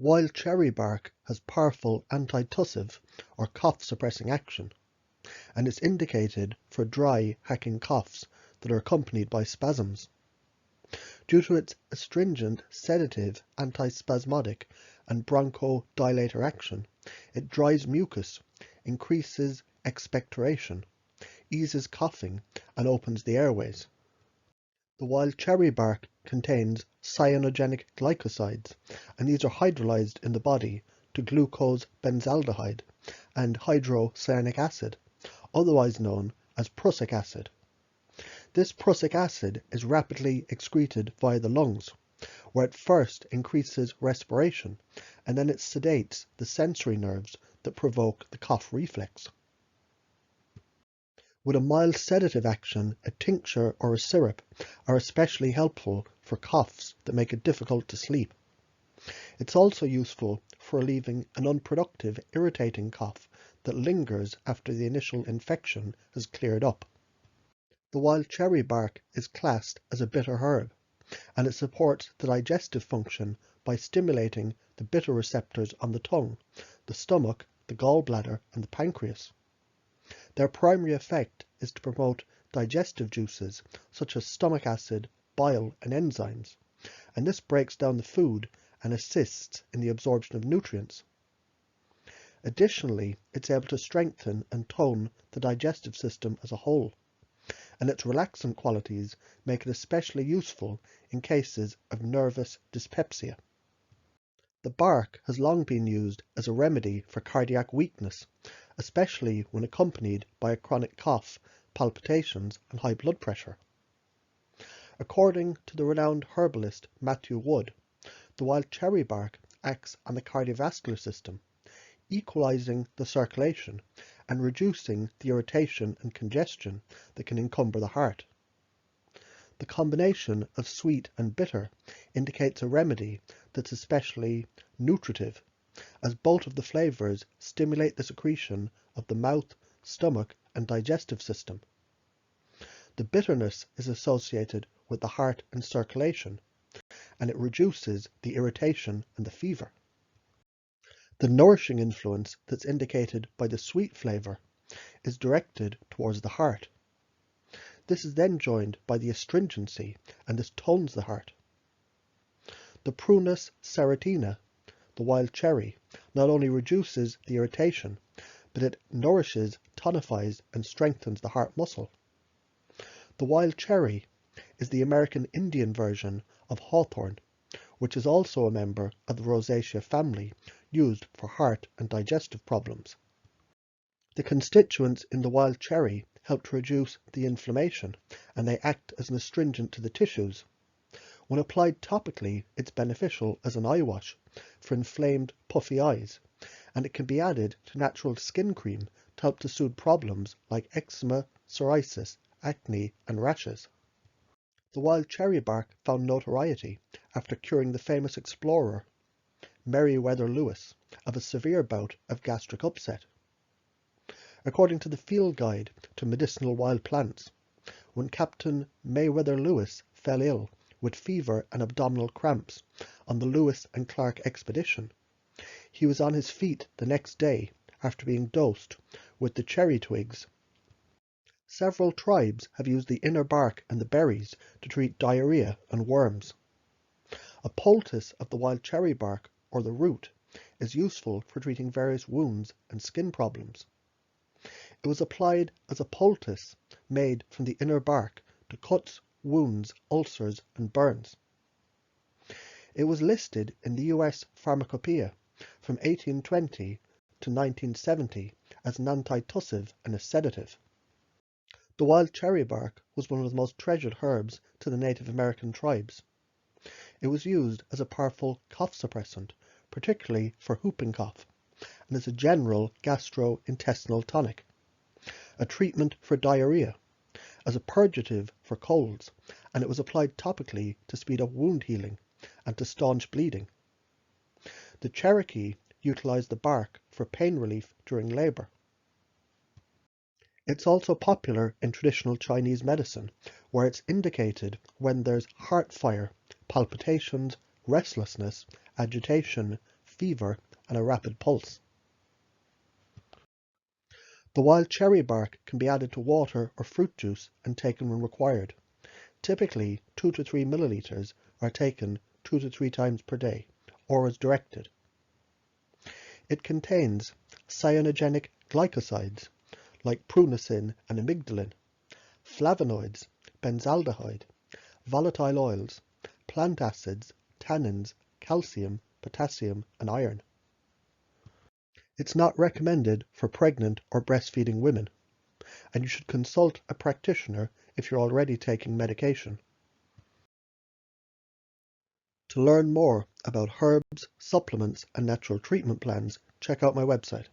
Wild cherry bark has powerful antitussive or cough-suppressing action, and is indicated for dry, hacking coughs that are accompanied by spasms. Due to its astringent, sedative, antispasmodic, and bronchodilator action, it dries mucus, increases expectoration, eases coughing, and opens the airways. The wild cherry bark contains cyanogenic glycosides, and these are hydrolyzed in the body to glucose benzaldehyde and hydrocyanic acid, otherwise known as prussic acid. This prussic acid is rapidly excreted via the lungs, where it first increases respiration, and then it sedates the sensory nerves that provoke the cough reflex. With a mild sedative action, a tincture or a syrup are especially helpful for coughs that make it difficult to sleep. It's also useful for relieving an unproductive, irritating cough that lingers after the initial infection has cleared up. The wild cherry bark is classed as a bitter herb, and it supports the digestive function by stimulating the bitter receptors on the tongue, the stomach, the gallbladder, and the pancreas. Their primary effect is to promote digestive juices such as stomach acid, bile, and enzymes, and this breaks down the food and assists in the absorption of nutrients. Additionally, it's able to strengthen and tone the digestive system as a whole, and its relaxant qualities make it especially useful in cases of nervous dyspepsia. The bark has long been used as a remedy for cardiac weakness, especially when accompanied by a chronic cough, palpitations, and high blood pressure. According to the renowned herbalist Matthew Wood, the wild cherry bark acts on the cardiovascular system, equalizing the circulation and reducing the irritation and congestion that can encumber the heart. The combination of sweet and bitter indicates a remedy that's especially nutritive, as both of the flavors stimulate the secretion of the mouth, stomach, and digestive system. The bitterness is associated with the heart and circulation, and it reduces the irritation and the fever. The nourishing influence that's indicated by the sweet flavor is directed towards the heart. This is then joined by the astringency, and this tones the heart. The Prunus serratina, the wild cherry, not only reduces the irritation, but it nourishes, tonifies, and strengthens the heart muscle. The wild cherry is the American Indian version of hawthorn, which is also a member of the Rosaceae family, used for heart and digestive problems. The constituents in the wild cherry help to reduce the inflammation, and they act as an astringent to the tissues. When applied topically, it's beneficial as an eye wash for inflamed, puffy eyes, and it can be added to natural skin cream to help to soothe problems like eczema, psoriasis, acne, and rashes. The wild cherry bark found notoriety after curing the famous explorer Meriwether Lewis of a severe bout of gastric upset. According to the Field Guide to Medicinal Wild Plants, when Captain Meriwether Lewis fell ill with fever and abdominal cramps on the Lewis and Clark expedition, he was on his feet the next day after being dosed with the cherry twigs. Several tribes have used the inner bark and the berries to treat diarrhea and worms. A poultice of the wild cherry bark, or the root, is useful for treating various wounds and skin problems. It was applied as a poultice made from the inner bark to cuts, wounds, ulcers, and burns. It was listed in the US Pharmacopoeia from 1820 to 1970 as an antitussive and a sedative. The wild cherry bark was one of the most treasured herbs to the Native American tribes. It was used as a powerful cough suppressant, particularly for whooping cough, and as a general gastrointestinal tonic, a treatment for diarrhea, as a purgative for colds, and it was applied topically to speed up wound healing and to staunch bleeding. The Cherokee utilized the bark for pain relief during labor. It's also popular in traditional Chinese medicine, where it's indicated when there's heart fire, palpitations, restlessness, agitation, fever and a rapid pulse. The wild cherry bark can be added to water or fruit juice and taken when required. Typically, 2 to 3 milliliters are taken 2 to 3 times per day, or as directed. It contains cyanogenic glycosides like prunicin and amygdalin, flavonoids, benzaldehyde, volatile oils, plant acids, tannins, calcium, potassium, and iron. It's not recommended for pregnant or breastfeeding women, and you should consult a practitioner if you're already taking medication. To learn more about herbs, supplements, and natural treatment plans, check out my website.